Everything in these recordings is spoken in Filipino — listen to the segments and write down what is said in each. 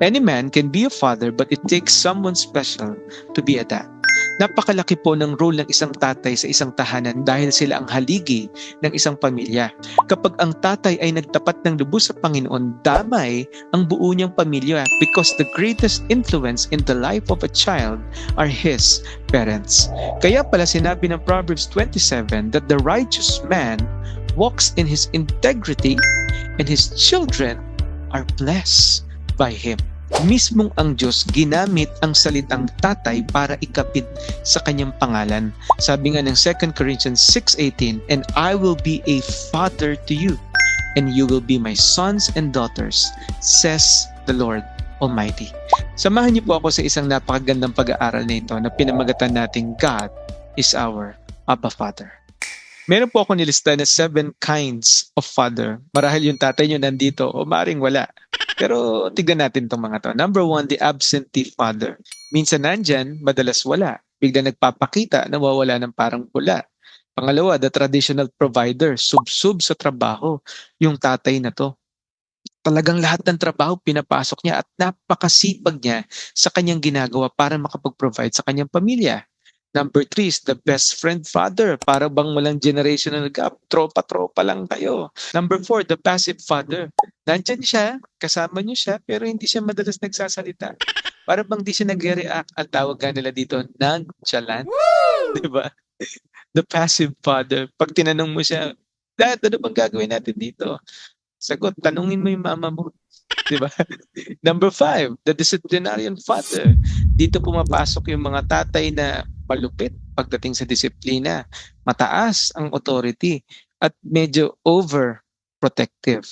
Any man can be a father, but it takes someone special to be a dad. Napakalaki po ng role ng isang tatay sa isang tahanan dahil sila ang haligi ng isang pamilya. Kapag ang tatay ay nagtapat ng lubos sa Panginoon, damay ang buo niyang pamilya because the greatest influence in the life of a child are his parents. Kaya pala sinabi ng Proverbs 27 that the righteous man walks in his integrity and his children are blessed by him. Mismong ang Diyos ginamit ang salitang tatay para ikapit sa kanyang pangalan. Sabi nga ng 2 Corinthians 6:18, "And I will be a father to you, and you will be my sons and daughters, says the Lord Almighty." Samahan niyo po ako sa isang napakagandang pag-aaral nito na pinamagatan nating God is our Abba Father. Meron po ako nilista na 7 kinds of father. Marahil yung tatay nyo nandito o maring wala. Pero tignan natin itong mga to. Number 1, the absentee father. Minsan nandyan, madalas wala. Bigla nagpapakita, nawawala ng parang pula. Pangalawa, the traditional provider. Sub-sub sa trabaho. Yung tatay na to. Talagang lahat ng trabaho pinapasok niya at napakasipag niya sa kanyang ginagawa para makapag-provide sa kanyang pamilya. Number 3 is the best friend father. Para bang walang generational gap. Tropa-tropa lang kayo. Number 4, the passive father. Nandyan siya, kasama niyo siya, pero hindi siya madalas nagsasalita. Para bang di siya nag-react. Ang tawag nga nila dito, nonchalant. Diba? The passive father. Pag tinanong mo siya, Dad, ano bang gagawin natin dito? Sagot, tanungin mo yung mama mo. Diba? Number 5, the disciplinarian father. Dito pumapasok yung mga tatay na malupit pagdating sa disiplina. Mataas ang authority at medyo overprotective.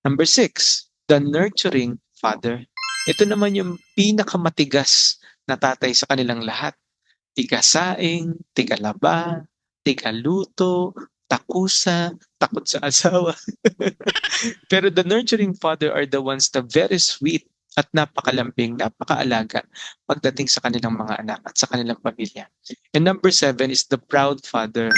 Number 6, the nurturing father. Ito naman yung pinakamatigas na tatay sa kanilang lahat. Tigasaing, tigalaba, tigaluto, takusa, takot sa asawa. Pero the nurturing father are the ones na very sweet at napakalambing, napakaalaga pagdating sa kanilang mga anak at sa kanilang pamilya. And number 7 is the proud father.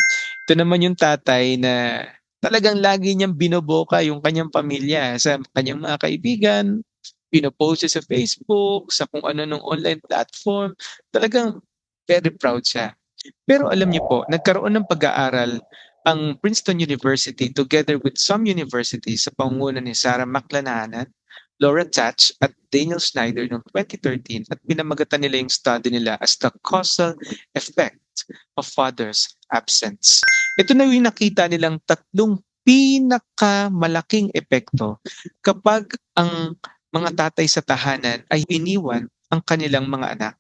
Ito naman yung tatay na talagang lagi niyang binoboka yung kanyang pamilya sa kanyang mga kaibigan, pinopost siya sa Facebook, sa kung ano nung online platform. Talagang very proud siya. Pero alam niyo po, nagkaroon ng pag-aaral ang Princeton University together with some universities sa pangunguna ni Sarah McLanahan, Laura Tatch at Daniel Snyder noong 2013 at pinamagatan nila yung study nila as the causal effect of father's absence. Ito na yung nakita nilang tatlong pinakamalaking epekto kapag ang mga tatay sa tahanan ay iniwan ang kanilang mga anak.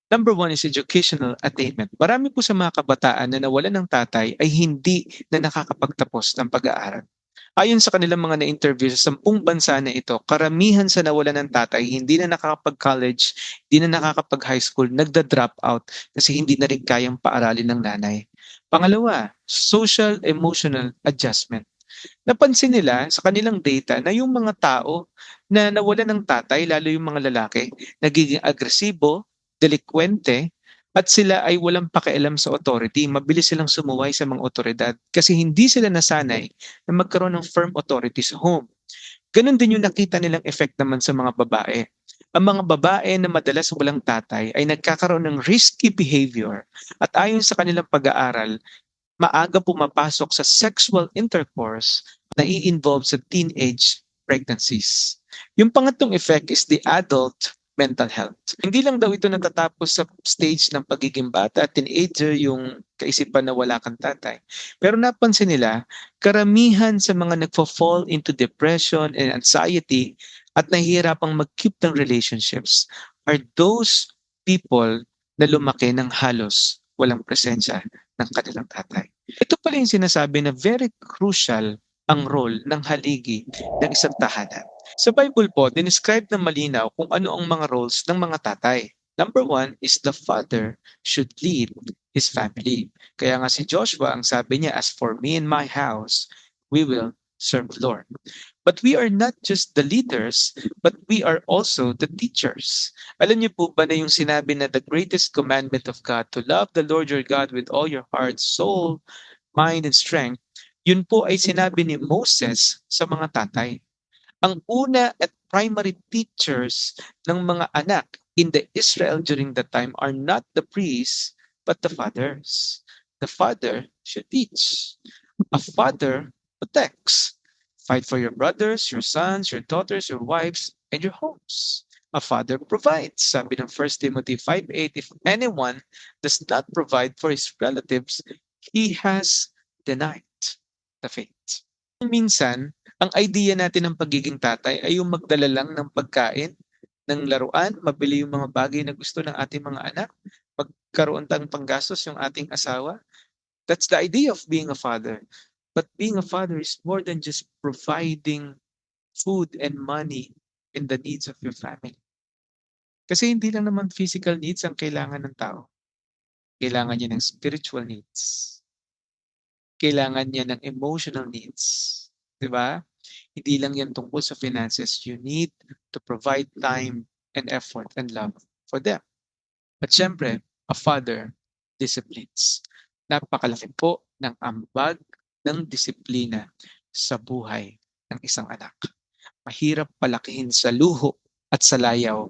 Number 1 is educational attainment. Marami po sa mga kabataan na nawalan ng tatay ay hindi na nakakapagtapos ng pag-aaral. Ayon sa kanilang mga na-interview sa 10 bansa na ito, karamihan sa nawalan ng tatay hindi na nakakapag-college, hindi na nakakapag-high school, nagda-drop out kasi hindi na rin kayang paaralin ng nanay. Pangalawa, social emotional adjustment. Napansin nila sa kanilang data na yung mga tao na nawalan ng tatay, lalo yung mga lalaki, nagiging agresibo, delikwente, at sila ay walang pakialam sa authority. Mabilis silang sumuway sa mga otoridad kasi hindi sila nasanay na magkaroon ng firm authority sa home. Ganon din yung nakita nilang effect naman sa mga babae. Ang mga babae na madalas walang tatay ay nagkakaroon ng risky behavior at ayon sa kanilang pag-aaral, maaga pumapasok sa sexual intercourse na i-involve sa teenage pregnancies. Yung pangatlong effect is the adult mental health. Hindi lang daw ito natatapos sa stage ng pagiging bata, teenager, yung kaisipan na wala kang tatay. Pero napansin nila, karamihan sa mga nagfo-fall into depression and anxiety at nahihirapang mag-keep ng relationships are those people na lumaki ng halos walang presensya ng kanilang tatay. Ito pala yung sinasabi na very crucial ang role ng haligi ng isang tahanan. Sa Bible po, dinescribe na malinaw kung ano ang mga roles ng mga tatay. Number 1 is the father should lead his family. Kaya nga si Joshua, ang sabi niya, as for me and my house, we will serve the Lord. But we are not just the leaders, but we are also the teachers. Alam niyo po ba na yung sinabi na the greatest commandment of God, to love the Lord your God with all your heart, soul, mind, and strength, yun po ay sinabi ni Moses sa mga tatay. Ang una at primary teachers ng mga anak in the Israel during that time are not the priests, but the fathers. The father should teach. A father protects. Fight for your brothers, your sons, your daughters, your wives, and your homes. A father provides. Sabi ng 1 Timothy 5:8, if anyone does not provide for his relatives, he has denied the faith. Minsan, ang idea natin ng pagiging tatay ay yung magdala lang ng pagkain, ng laruan, mabili yung mga bagay na gusto ng ating mga anak, magkaroon tayong panggastos yung ating asawa. That's the idea of being a father. But being a father is more than just providing food and money in the needs of your family. Kasi hindi lang naman physical needs ang kailangan ng tao. Kailangan niya ng spiritual needs. Kailangan niya ng emotional needs. Di ba? Hindi lang yan tungkol sa finances. You need to provide time and effort and love for them. At syempre, a father disciplines. Napakalaki po ng ambag ng disiplina sa buhay ng isang anak. Mahirap palakihin sa luho at sa layaw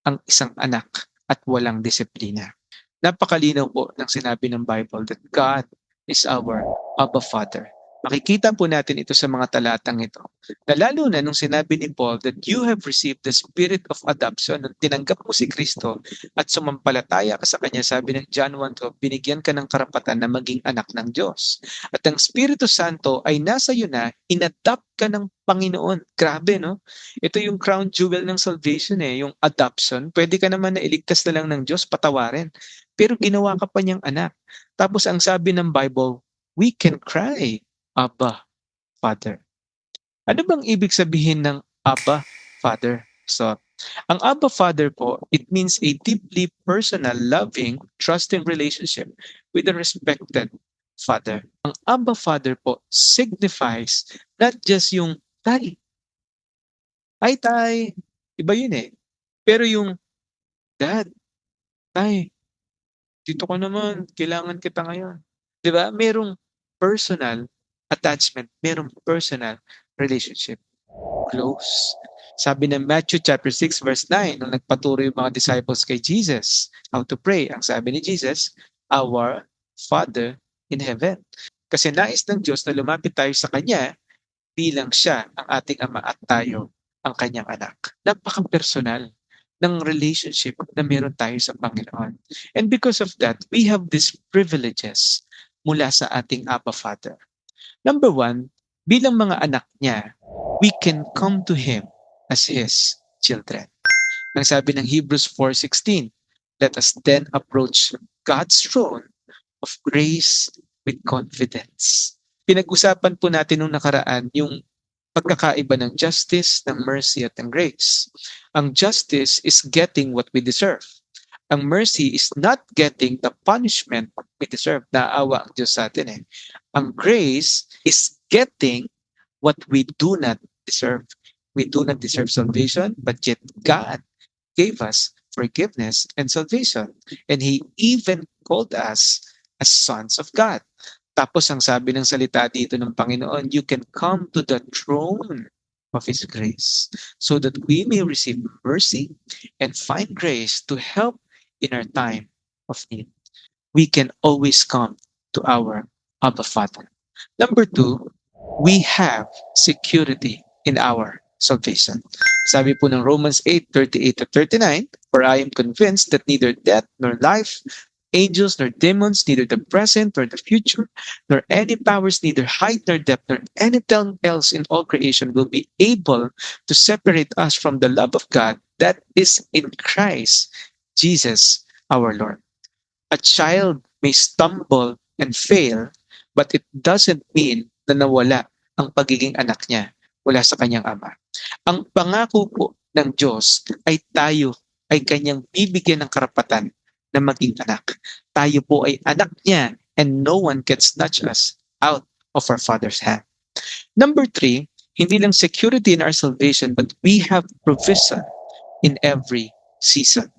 ang isang anak at walang disiplina. Napakalinaw po ng sinabi ng Bible that God is our Abba Father. Makikita po natin ito sa mga talatang ito. Na lalo na nung sinabi ni Paul that you have received the spirit of adoption, nung tinanggap mo si Kristo at sumampalataya ka sa Kanya, sabi ng John 1:12, binigyan ka ng karapatan na maging anak ng Diyos. At ang Espiritu Santo ay nasa iyo na, inadopt ka ng Panginoon. Grabe, no? Ito yung crown jewel ng salvation yung adoption. Pwede ka naman na iligtas na lang ng Diyos, patawarin. Pero ginawa ka pa niyang anak. Tapos ang sabi ng Bible, we can cry, Abba, Father. Ano bang ibig sabihin ng Abba, Father? So, ang Abba, Father po, it means a deeply personal, loving, trusting relationship with a respected Father. Ang Abba, Father po signifies not just yung Tay. Ay, Tay. Iba yun Pero yung Dad, Tay, dito ka naman, kailangan kita ngayon. Di ba? Merong personal attachment, merong personal relationship. Close. Sabi ng Matthew chapter 6 verse 9, nung nagpaturo yung mga disciples kay Jesus, how to pray, ang sabi ni Jesus, our Father in heaven. Kasi nais ng Diyos na lumapit tayo sa Kanya bilang siya ang ating Ama at tayo ang Kanyang anak. Napaka-personal ng relationship na meron tayo sa Panginoon. And because of that, we have these privileges mula sa ating Abba Father. Number one, bilang mga anak niya, we can come to Him as His children. Ang sabi ng Hebrews 4:16, let us then approach God's throne of grace with confidence. Pinag-usapan po natin nung nakaraan yung pagkakaiba ng justice, ng mercy at ng grace. Ang justice is getting what we deserve. Ang mercy is not getting the punishment we deserve. Naawa ang Diyos sa atin Ang grace is getting what we do not deserve. We do not deserve salvation, but yet God gave us forgiveness and salvation. And He even called us as sons of God. Tapos ang sabi ng salita dito ng Panginoon, you can come to the throne of His grace so that we may receive mercy and find grace to help in our time of need. We can always come to our Abba Father. Number two, we have security in our salvation. Sabi po ng Romans 8:38-39, for I am convinced that neither death nor life, angels nor demons, neither the present nor the future, nor any powers, neither height nor depth, nor anything else in all creation will be able to separate us from the love of God that is in Christ Jesus our Lord. A child may stumble and fail, but it doesn't mean na nawala ang pagiging anak niya mula sa kanyang ama. Ang pangako po ng Diyos ay tayo ay kanyang bibigyan ng karapatan na maging anak. Tayo po ay anak niya and no one can snatch us out of our Father's hand. Number three, hindi lang security in our salvation, but we have provision in every season.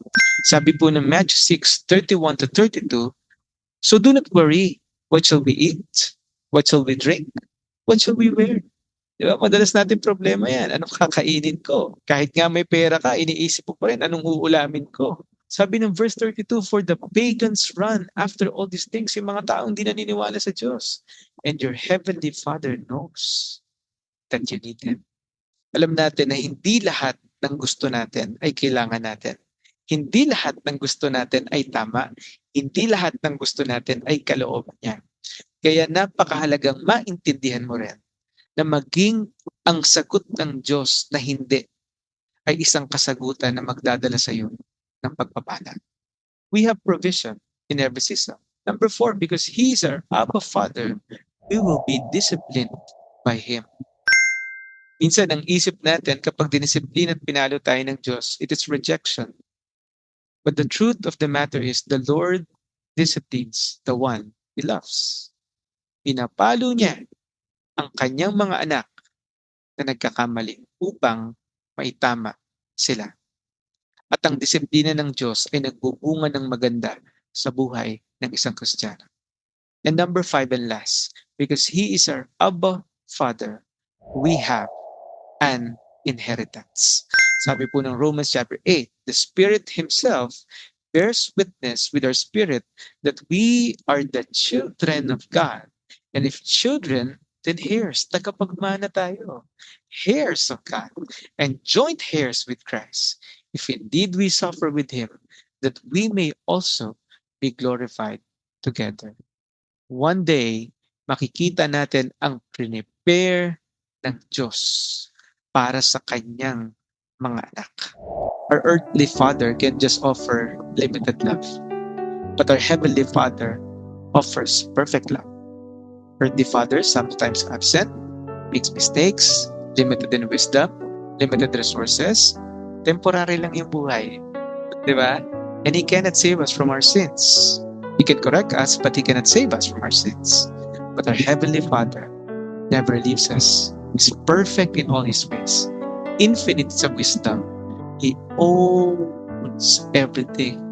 Sabi po ng Matthew 6:31-32, so do not worry, what shall we eat? What shall we drink? What shall we wear? Di ba? Madalas natin problema yan. Anong kakainin ko? Kahit nga may pera ka, iniisip mo pa rin, anong uulamin ko? Sabi ng verse 32, for the pagans run after all these things, yung mga taong di naniniwala sa Diyos. And your heavenly Father knows that you need Him. Alam natin na hindi lahat ng gusto natin ay kailangan natin. Hindi lahat ng gusto natin ay tama. Hindi lahat ng gusto natin ay kalooban niya. Kaya napakahalagang maintindihan mo rin na maging ang sagot ng Diyos na hindi ay isang kasagutan na magdadala sa iyo ng pagpapala. We have provision in every season. Number 4, because He is our Abba Father, we will be disciplined by Him. Minsan, ang isip natin kapag dinisiplina at pinalo tayo ng Diyos, it is rejection. But the truth of the matter is, the Lord disciplines the one He loves. Pinapalo niya ang kanyang mga anak na nagkakamali upang maitama sila. At ang disiplina ng Diyos ay nagbubunga ng maganda sa buhay ng isang Kristiyano. And number 5 and last, because He is our Abba Father, we have an inheritance. Sabi po ng Romans chapter 8, the Spirit Himself bears witness with our spirit that we are the children of God. And if children, then heirs, tagapagmana tayo. Heirs of God, and joint heirs with Christ. If indeed we suffer with Him, that we may also be glorified together. One day, makikita natin ang prepare ng Diyos para sa kanyang mga anak. Our earthly father can just offer limited love, but our heavenly Father offers perfect love. Earthly father sometimes absent, makes mistakes, limited in wisdom, limited resources, temporary lang yung buhay. Di ba? And He cannot save us from our sins. He can correct us, but He cannot save us from our sins. But our Heavenly Father never leaves us. He's perfect in all His ways. Infinite sa wisdom. He owns everything.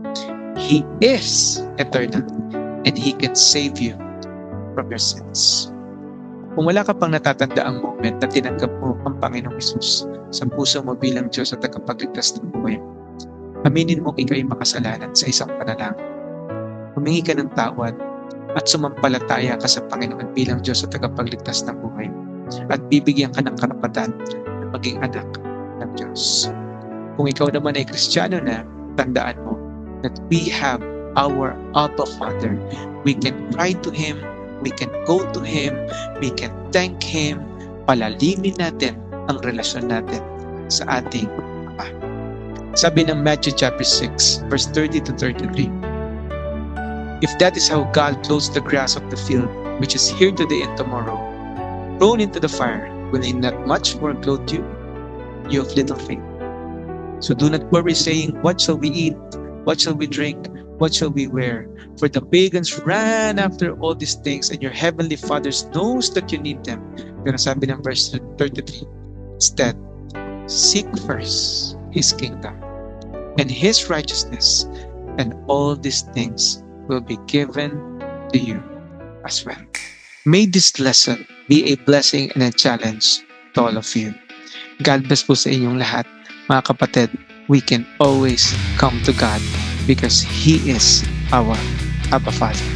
He is eternal. And He can save you from your sins. Kung wala ka pang natatanda ang moment na tinanggap mo ang Panginoong Hesus sa puso mo bilang Diyos at tagapagligtas ng buhay mo, aminin mo ikaw'y makasalanan sa isang panalangin. Humingi ka ng tawad at sumampalataya ka sa Panginoon bilang Diyos at tagapagligtas ng buhay mo. At bibigyan ka ng karapatan na maging anak ng Diyos. Kung ikaw naman ay Kristiyano na, tandaan mo that we have our Abba Father. We can cry to Him, we can go to Him, we can thank Him, palalimin natin ang relasyon natin sa ating Ama. Sabi ng Matthew chapter 6, verse 30 to 33, if that is how God clothes the grass of the field, which is here today and tomorrow, thrown into the fire, will He not much more clothe you, you of little faith? So do not worry, saying, what shall we eat? What shall we drink? What shall we wear? For the pagans ran after all these things, and your heavenly Father knows that you need them. Pero sabi ng verse 33, instead, seek first His kingdom and His righteousness, and all these things will be given to you as well. May this lesson be a blessing and a challenge to all of you. God bless po sa inyong lahat. Mga kapatid, we can always come to God because He is our Abba Father.